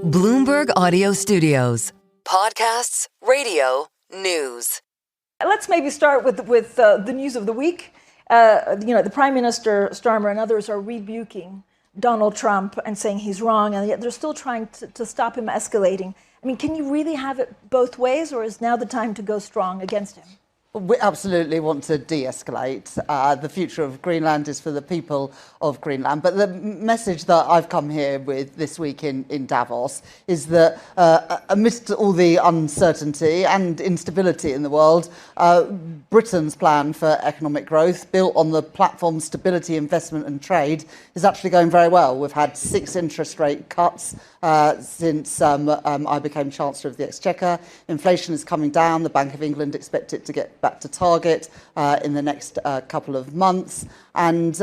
Bloomberg Audio Studios. Podcasts, radio, news. Let's maybe start with the news of the week. The Prime Minister, Starmer, and others are rebuking Donald Trump and saying he's wrong, and yet they're still trying to stop him escalating. I mean, can you really have it both ways, or is now the time to go strong against him? We absolutely want to de-escalate. The future of Greenland is for the people of Greenland. But the message that I've come here with this week in Davos is that amidst all the uncertainty and instability in the world, Britain's plan for economic growth, built on the platform stability, investment and trade, is actually going very well. We've had 6 interest rate cuts since I became Chancellor of the Exchequer. Inflation is coming down. The Bank of England expect it to get back to target in the next couple of months. And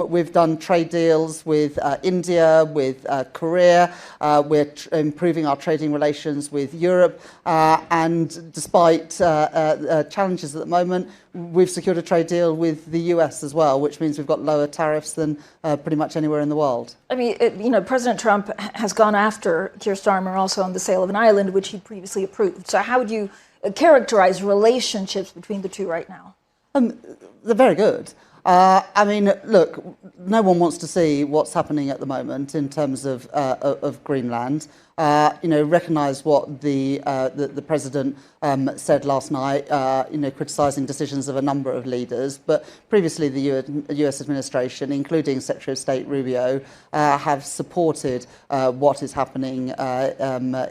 we've done trade deals with India, with Korea. We're improving our trading relations with Europe. And despite challenges at the moment, we've secured a trade deal with the US as well, which means we've got lower tariffs than pretty much anywhere in the world. I mean, President Trump has gone after Keir Starmer also on the sale of an island, which he previously approved. So how would you characterize relationships between the two right now? They're very good. I mean, look, no one wants to see what's happening at the moment in terms of Greenland. Recognise what the president said last night. Criticising decisions of a number of leaders, but previously the U.S. administration, including Secretary of State Rubio, have supported what is happening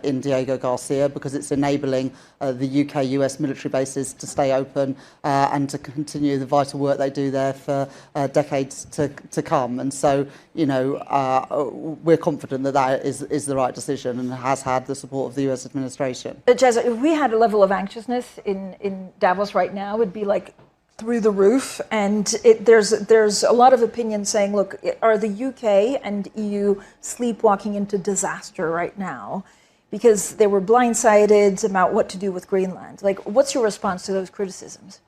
in Diego Garcia because it's enabling the UK-US military bases to stay open and to continue the vital work they do there for decades to come. And so, we're confident that that is the right decision and has had the support of the US administration. Jez, if we had a level of anxiousness in Davos right now, it'd be like through the roof. And there's a lot of opinion saying, look, are the UK and EU sleepwalking into disaster right now? Because they were blindsided about what to do with Greenland. Like, what's your response to those criticisms?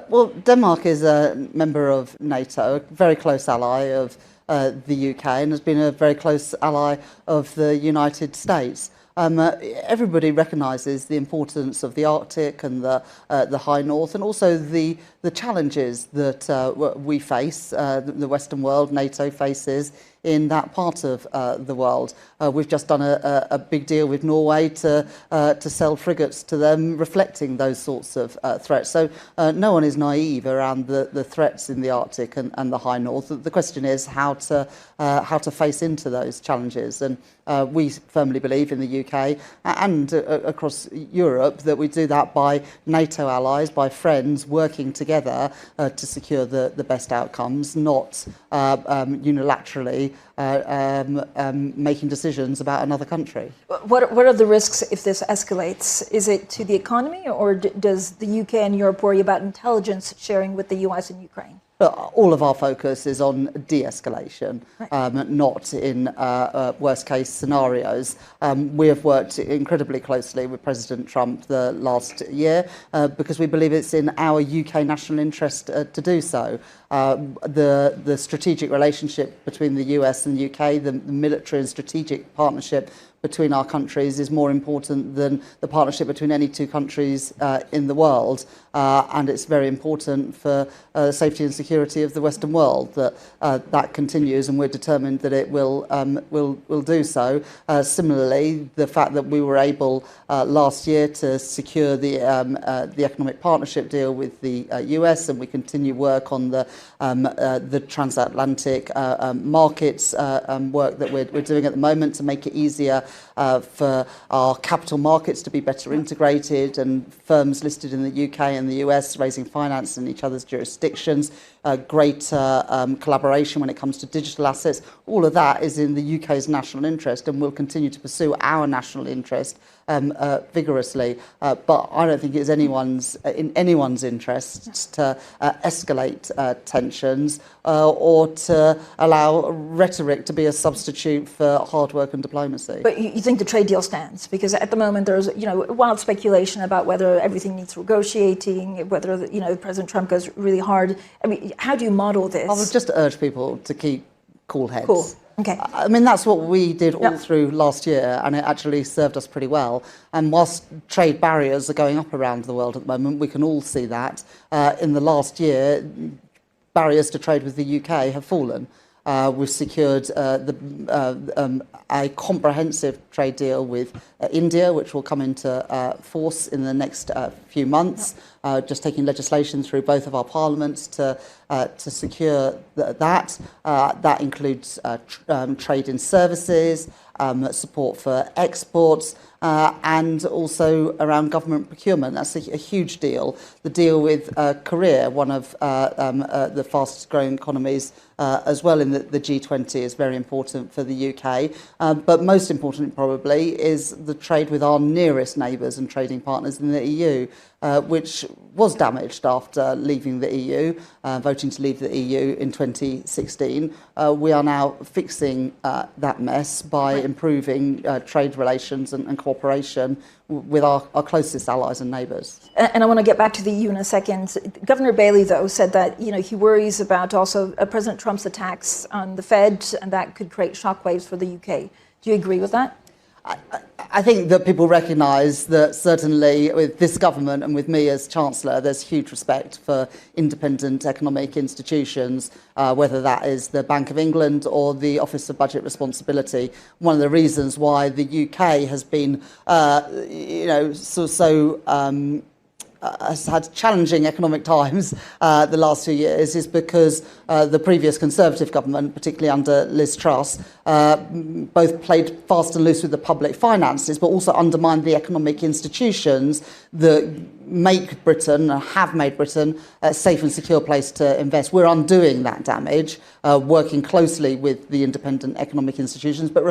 Well, Denmark is a member of NATO, a very close ally of the UK, and has been a very close ally of the United States. Everybody recognises the importance of the Arctic and the High North, and also the challenges that we face, the Western world, NATO faces in that part of the world. We've just done a big deal with Norway to sell frigates to them, reflecting those sorts of threats. So no one is naive around the threats in the Arctic and the High North. The question is how to face into those challenges. And we firmly believe in the UK and across Europe that we do that by NATO allies, by friends working together to secure the best outcomes, not unilaterally making decisions about another country. What are the risks if this escalates? Is it to the economy, or does the UK and Europe worry about intelligence sharing with the US and Ukraine? All of our focus is on de-escalation, right. Not in worst-case scenarios. We have worked incredibly closely with President Trump the last year because we believe it's in our UK national interest to do so. The strategic relationship between the US and the UK, the military and strategic partnership between our countries is more important than the partnership between any two countries in the world. And it's very important for the safety and security of the Western world that continues, and we're determined that it will do so. Similarly, the fact that we were able last year to secure the economic partnership deal with the US, and we continue work on the transatlantic markets work that we're doing at the moment to make it easier for our capital markets to be better integrated, and firms listed in the UK and the US raising finance in each other's jurisdictions, greater collaboration when it comes to digital assets. All of that is in the UK's national interest, and we'll continue to pursue our national interest vigorously. But I don't think it's in anyone's interest to escalate tensions or to allow rhetoric to be a substitute for hard work and diplomacy. But you think the trade deal stands? Because at the moment there's wild speculation about whether everything needs negotiating, whether President Trump goes really hard. I mean, how do you model this? I would just urge people to keep cool heads. Cool. Okay. I mean, that's what we did all through last year, and it actually served us pretty well. And whilst trade barriers are going up around the world at the moment, we can all see that. In the last year, barriers to trade with the UK have fallen. We've secured a comprehensive trade deal with India, which will come into force in the next few months. Just taking legislation through both of our parliaments to secure that. That includes trade in services, support for exports, and also around government procurement. That's a huge deal. The deal with Korea, one of the fastest growing economies as well in the G20, is very important for the UK. But most important probably is the trade with our nearest neighbours and trading partners in the EU, which was damaged after leaving the EU, voting to leave the EU in 2016. We are now fixing that mess by improving trade relations and cooperation with our closest allies and neighbours. And I want to get back to the EU in a second. Governor Bailey, though, said that he worries about also President Trump's attacks on the Fed, and that could create shockwaves for the UK. Do you agree with that? I think that people recognise that certainly with this government and with me as Chancellor, there's huge respect for independent economic institutions, whether that is the Bank of England or the Office of Budget Responsibility. One of the reasons why the UK has been, has had challenging economic times the last few years is because the previous Conservative government, particularly under Liz Truss, both played fast and loose with the public finances, but also undermined the economic institutions that make Britain, or have made Britain, a safe and secure place to invest. We're undoing that damage, working closely with the independent economic institutions, but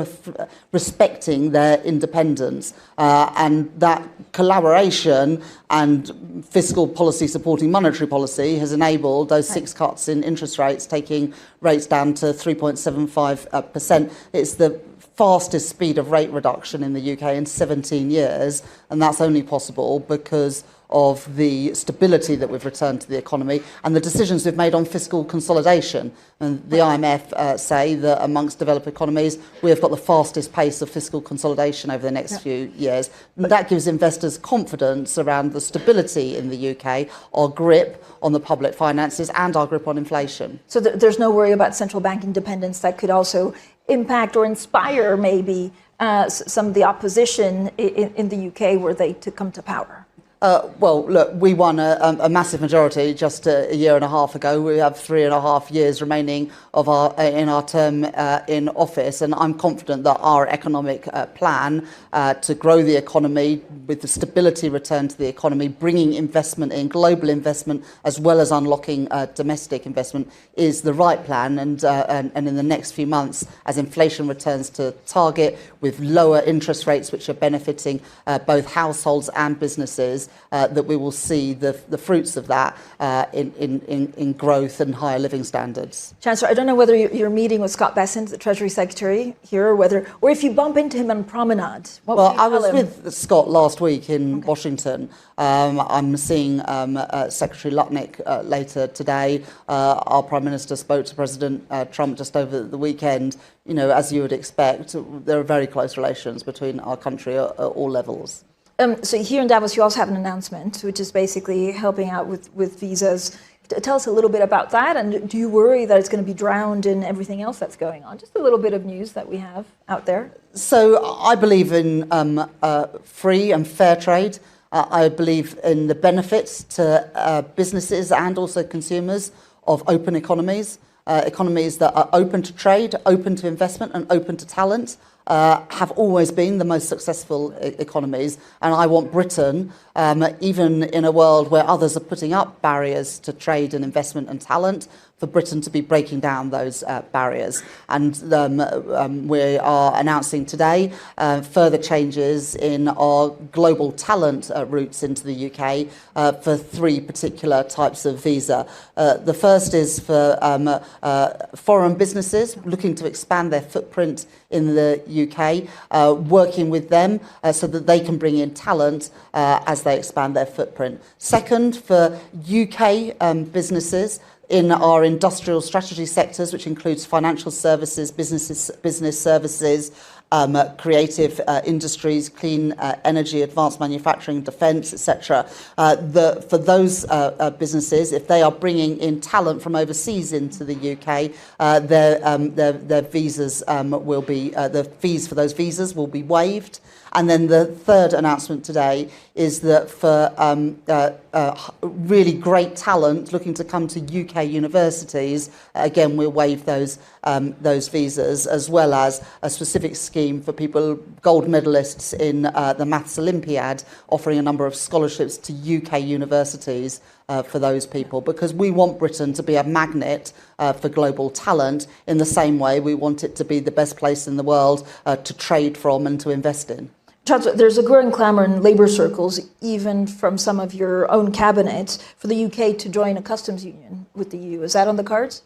respecting their independence. And that collaboration and fiscal policy supporting monetary policy has enabled those 6 cuts in interest rates, taking rates down to 3.75%. It's the fastest speed of rate reduction in the UK in 17 years, and that's only possible because of the stability that we've returned to the economy and the decisions we've made on fiscal consolidation. And the IMF say that amongst developed economies, we have got the fastest pace of fiscal consolidation over the next few years. And that gives investors confidence around the stability in the UK, our grip on the public finances and our grip on inflation. So there's no worry about central bank independence that could also impact or inspire maybe some of the opposition in the UK were they to come to power? Well, look, we won a massive majority just a year and a half ago. We have 3.5 years remaining of in our term in office, and I'm confident that our economic plan to grow the economy with the stability return to the economy, bringing investment in, global investment, as well as unlocking domestic investment, is the right plan. And in the next few months, as inflation returns to target, with lower interest rates, which are benefiting both households and businesses, that we will see the fruits of that in growth and higher living standards. Chancellor, I don't know whether you're meeting with Scott Bessent, the Treasury Secretary, here, or if you bump into him on promenade. Well, I was with Scott last week in Washington. I'm seeing Secretary Lutnick later today. Our Prime Minister spoke to President Trump just over the weekend. As you would expect, there are very close relations between our country at all levels. So here in Davos, you also have an announcement, which is basically helping out with visas. Tell us a little bit about that, and do you worry that it's going to be drowned in everything else that's going on? Just a little bit of news that we have out there. So I believe in free and fair trade. I believe in the benefits to businesses and also consumers of open economies, economies that are open to trade, open to investment and open to talent. Have always been the most successful economies, and I want Britain, even in a world where others are putting up barriers to trade and investment and talent, for Britain to be breaking down those barriers. And we are announcing today further changes in our global talent routes into the UK for 3 particular types of visa. The first is for foreign businesses looking to expand their footprint in the UK, working with them so that they can bring in talent as they expand their footprint. Second, for UK businesses in our industrial strategy sectors, which includes financial services, business services, creative industries, clean energy, advanced manufacturing, defence, etc. For those businesses, if they are bringing in talent from overseas into the UK, their visas will be the fees for those visas will be waived. And then the third announcement today is that for really great talent looking to come to UK universities, again, we'll waive those visas, as well as a specific scheme for people, gold medalists in the Maths Olympiad, offering a number of scholarships to UK universities for those people, because we want Britain to be a magnet for global talent in the same way we want it to be the best place in the world to trade from and to invest in. Chancellor, there's a growing clamour in labour circles, even from some of your own cabinet, for the UK to join a customs union with the EU. Is that on the cards?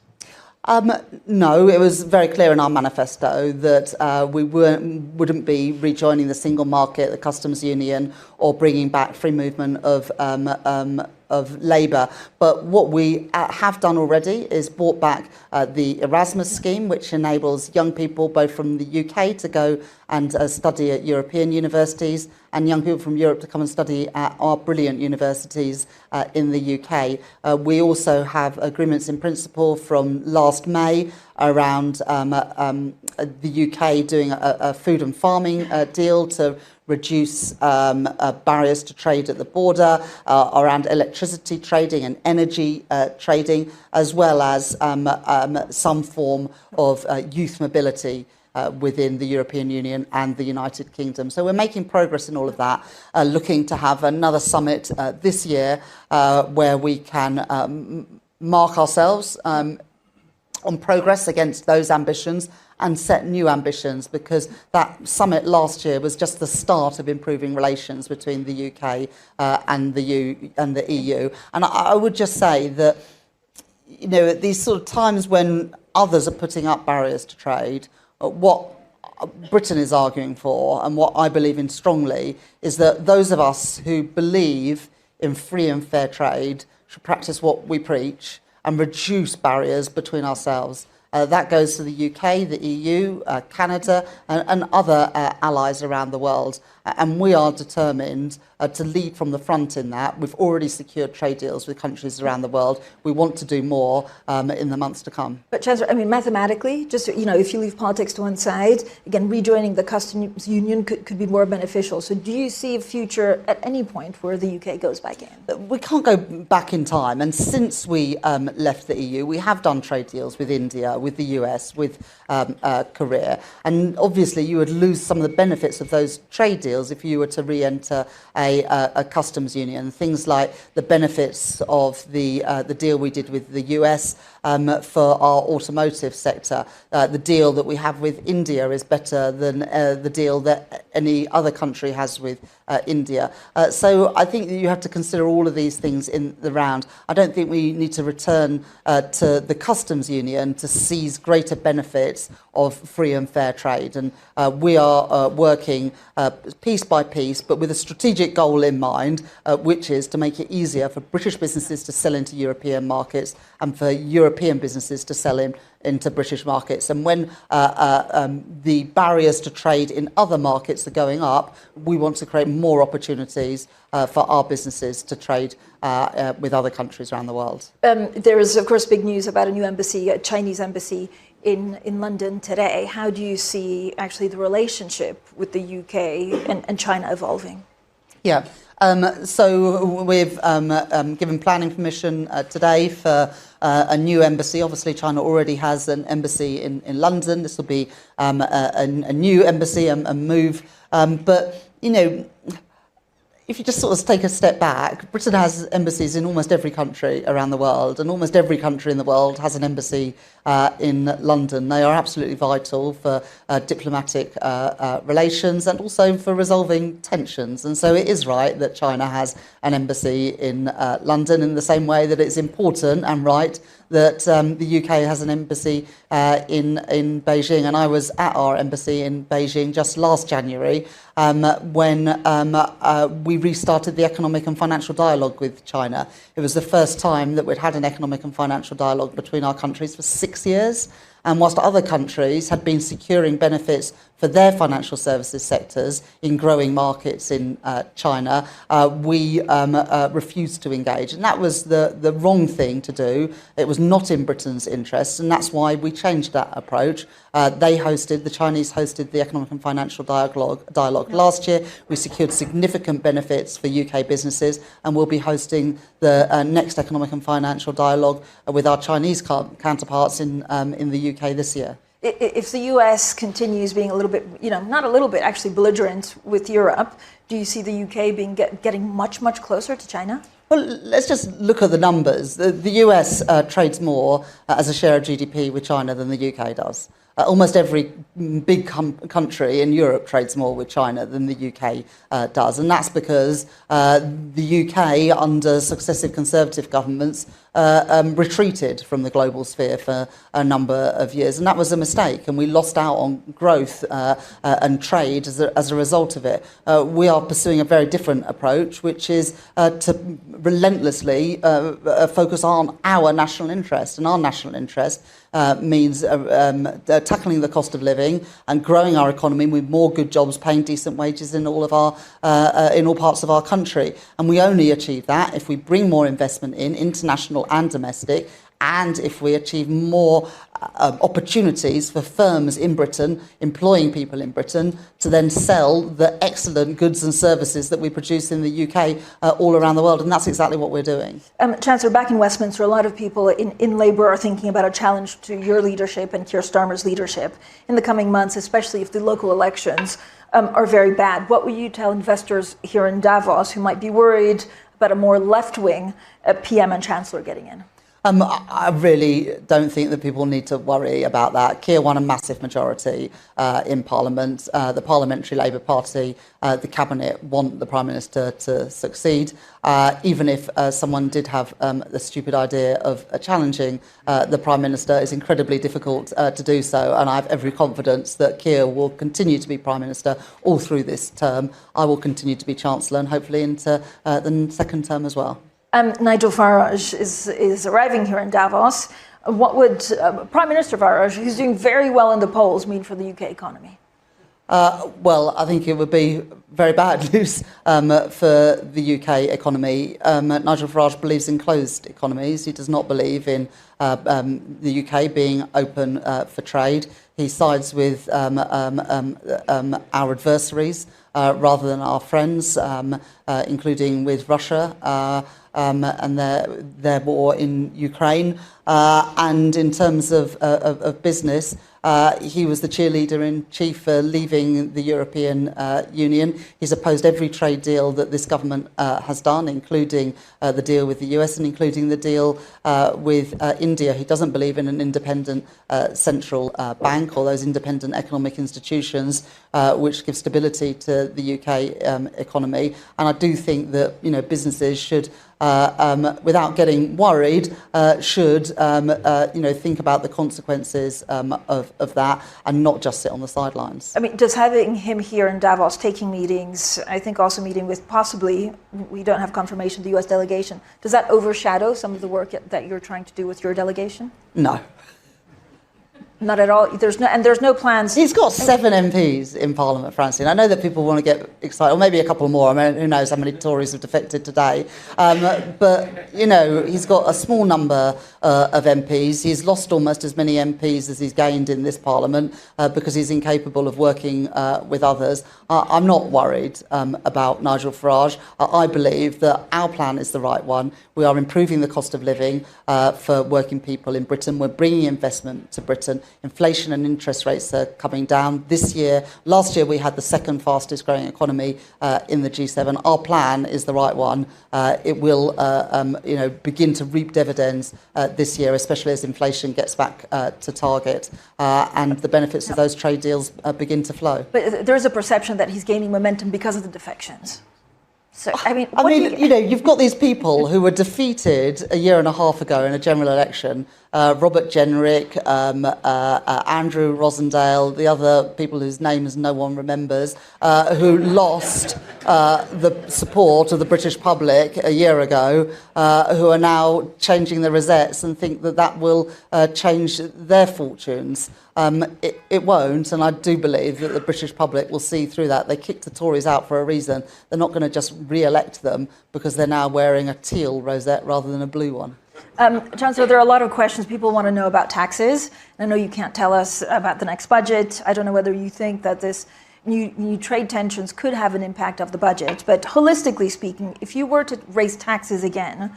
No, it was very clear in our manifesto that we wouldn't be rejoining the single market, the customs union, or bringing back free movement of labour. But what we have done already is brought back the Erasmus scheme, which enables young people both from the UK to go and study at European universities, and young people from Europe to come and study at our brilliant universities in the UK. We also have agreements in principle from last May around the UK doing a food and farming deal to reduce barriers to trade at the border, around electricity trading and energy trading, as well as some form of youth mobility within the European Union and the United Kingdom. So we're making progress in all of that, looking to have another summit this year where we can mark ourselves on progress against those ambitions and set new ambitions, because that summit last year was just the start of improving relations between the UK and the EU. And I would just say that, you know, at these sort of times when others are putting up barriers to trade, what Britain is arguing for, and what I believe in strongly, is that those of us who believe in free and fair trade should practice what we preach and reduce barriers between ourselves. That goes to the UK, the EU, Canada, and other allies around the world. And we are determined to lead from the front in that. We've already secured trade deals with countries around the world. We want to do more in the months to come. But Chancellor, I mean, mathematically, just, you know, if you leave politics to one side, again, rejoining the customs union could be more beneficial. So do you see a future at any point where the UK goes back in? We can't go back in time. And since we left the EU, we have done trade deals with India, with the US, with Korea. And obviously you would lose some of the benefits of those trade deals if you were to re-enter a customs union. Things like the benefits of the deal we did with the US for our automotive sector. The deal that we have with India is better than the deal that any other country has with India. So I think that you have to consider all of these things in the round. I don't think we need to return to the customs union to seize greater benefits of free and fair trade. And we are working piece by piece, but with a strategic goal in mind, which is to make it easier for British businesses to sell into European markets and for European businesses to sell into British markets. And when the barriers to trade in other markets are going up, we want to create more opportunities for our businesses to trade with other countries around the world. There is, of course, big news about a new embassy, a Chinese embassy in London today. How do you see actually the relationship with the UK and China evolving? Yeah. So we've given planning permission today for a new embassy. Obviously, China already has an embassy in London. This will be a new embassy, a move. But, you know, if you just sort of take a step back, Britain has embassies in almost every country around the world, and almost every country in the world has an embassy in London. They are absolutely vital for diplomatic relations and also for resolving tensions. And so it is right that China has an embassy in London, in the same way that it's important and right that the UK has an embassy in Beijing, and I was at our embassy in Beijing just last January when we restarted the economic and financial dialogue with China. It was the first time that we'd had an economic and financial dialogue between our countries for 6 years. And whilst other countries had been securing benefits for their financial services sectors in growing markets in China, we refused to engage. And that was the wrong thing to do. It was not in Britain's interests, and that's why we changed that approach. The Chinese hosted the economic and financial dialogue last year. We secured significant benefits for UK businesses, and we'll be hosting the next economic and financial dialogue with our Chinese counterparts in the UK this year. If the US continues being a little bit, not a little bit, actually belligerent with Europe, do you see the UK getting much, much closer to China? Well, let's just look at the numbers. The US trades more as a share of GDP with China than the UK does. Almost every big country in Europe trades more with China than the UK does. And that's because the UK, under successive Conservative governments, retreated from the global sphere for a number of years. And that was a mistake. And we lost out on growth and trade as a result of it. We are pursuing a very different approach, which is to relentlessly focus on our national interest. And our national interest means tackling the cost of living and growing our economy with more good jobs, paying decent wages in all parts of our country. And we only achieve that if we bring more investment in, international and domestic, and if we achieve more opportunities for firms in Britain, employing people in Britain, to then sell the excellent goods and services that we produce in the UK all around the world. And that's exactly what we're doing. Chancellor, back in Westminster, a lot of people in Labour are thinking about a challenge to your leadership and Keir Starmer's leadership in the coming months, especially if the local elections are very bad. What will you tell investors here in Davos who might be worried about a more left-wing PM and Chancellor getting in? I really don't think that people need to worry about that. Keir won a massive majority in Parliament. The Parliamentary Labour Party, the Cabinet want the Prime Minister to succeed. Even if someone did have the stupid idea of challenging the Prime Minister, it's incredibly difficult to do so. And I have every confidence that Keir will continue to be Prime Minister all through this term. I will continue to be Chancellor and hopefully into the second term as well. Nigel Farage is arriving here in Davos. What would Prime Minister Farage, who's doing very well in the polls, mean for the UK economy? Well, I think it would be very bad news for the UK economy. Nigel Farage believes in closed economies. He does not believe in the UK being open for trade. He sides with our adversaries rather than our friends, including with Russia and their war in Ukraine. And in terms of business, he was the cheerleader in chief for leaving the European Union. He's opposed every trade deal that this government has done, including the deal with the US and including the deal with India. He doesn't believe in an independent central bank or those independent economic institutions which give stability to the UK economy. And I do think that businesses should, without getting worried, should think about the consequences of that and not just sit on the sidelines. I mean, does having him here in Davos, taking meetings, I think also meeting with possibly, we don't have confirmation, the US delegation, does that overshadow some of the work that you're trying to do with your delegation? No. Not at all. There's no plans. He's got 7 MPs in Parliament, Francine. I know that people want to get excited, or maybe a couple more. I mean, who knows how many Tories have defected today? But he's got a small number of MPs. He's lost almost as many MPs as he's gained in this Parliament because he's incapable of working with others. I'm not worried about Nigel Farage. I believe that our plan is the right one. We are improving the cost of living for working people in Britain. We're bringing investment to Britain. Inflation and interest rates are coming down last year we had the second fastest growing economy in the G7. Our plan is the right one. It will begin to reap dividends this year, especially as inflation gets back to target and the benefits of those trade deals begin to flow. But there is a perception that he's gaining momentum because of the defections. So, I mean, you've got these people who were defeated a year and a half ago in a general election. Robert Jenrick, Andrew Rosendale, the other people whose names no one remembers, who lost the support of the British public a year ago, who are now changing the rosettes and think that will change their fortunes. It won't, and I do believe that the British public will see through that. They kicked the Tories out for a reason. They're not going to just re-elect them because they're now wearing a teal rosette rather than a blue one. Chancellor, there are a lot of questions people want to know about taxes. I know you can't tell us about the next budget. I don't know whether you think that this new trade tensions could have an impact of the budget. But holistically speaking, if you were to raise taxes again,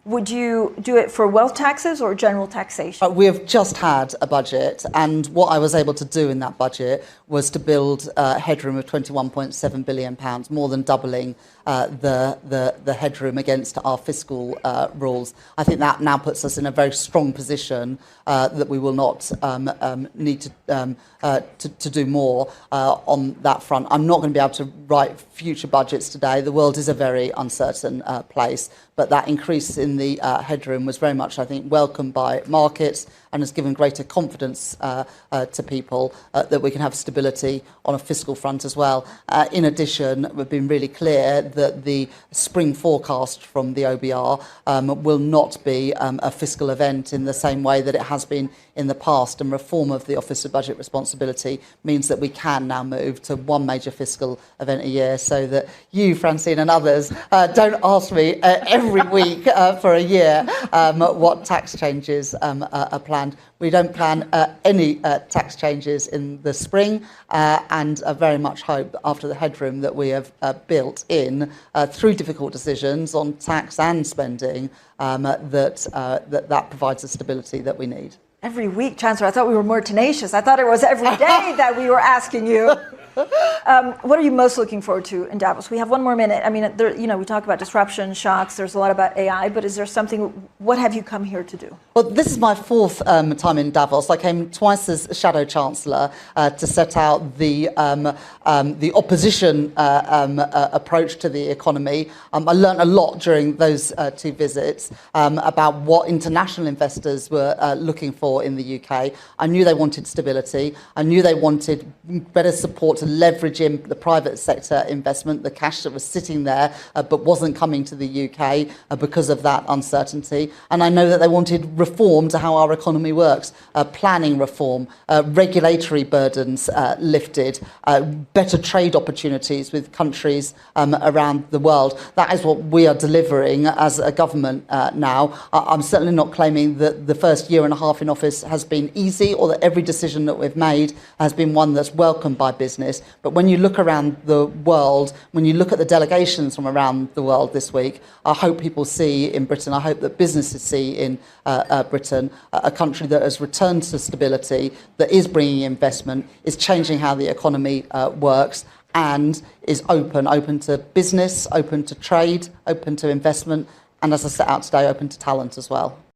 would you do it for wealth taxes or general taxation? We have just had a budget, and what I was able to do in that budget was to build a headroom of £21.7 billion, more than doubling the headroom against our fiscal rules. I think that now puts us in a very strong position that we will not need to do more on that front. I'm not going to be able to write future budgets today. The world is a very uncertain place, but that increase in the headroom was very much, I think, welcomed by markets and has given greater confidence to people that we can have stability on a fiscal front as well. In addition, we've been really clear that the spring forecast from the OBR will not be a fiscal event in the same way that it has been in the past, and reform of the Office of Budget Responsibility means that we can now move to one major fiscal event a year, so that you, Francine, and others don't ask me every week for a year what tax changes are planned. We don't plan any tax changes in the spring, and I very much hope that after the headroom that we have built in through difficult decisions on tax and spending, that provides the stability that we need. Every week, Chancellor, I thought we were more tenacious. I thought it was every day that we were asking you. What are you most looking forward to in Davos? We have one more minute. I mean, we talk about disruption, shocks. There's a lot about AI, but is there something? What have you come here to do? Well, this is my fourth time in Davos. I came twice as Shadow Chancellor to set out the opposition approach to the economy. I learnt a lot during those two visits about what international investors were looking for in the UK. I knew they wanted stability. I knew they wanted better support to leverage in the private sector investment, the cash that was sitting there but wasn't coming to the UK because of that uncertainty. And I know that they wanted reform to how our economy works, planning reform, regulatory burdens lifted, better trade opportunities with countries around the world. That is what we are delivering as a government now. I'm certainly not claiming that the first year and a half in office has been easy, or that every decision that we've made has been one that's welcomed by business. But when you look around the world, when you look at the delegations from around the world this week, I hope people see in Britain, I hope that businesses see in Britain, a country that has returned to stability, that is bringing investment, is changing how the economy works, and is open to business, open to trade, open to investment, and as I set out today, open to talent as well.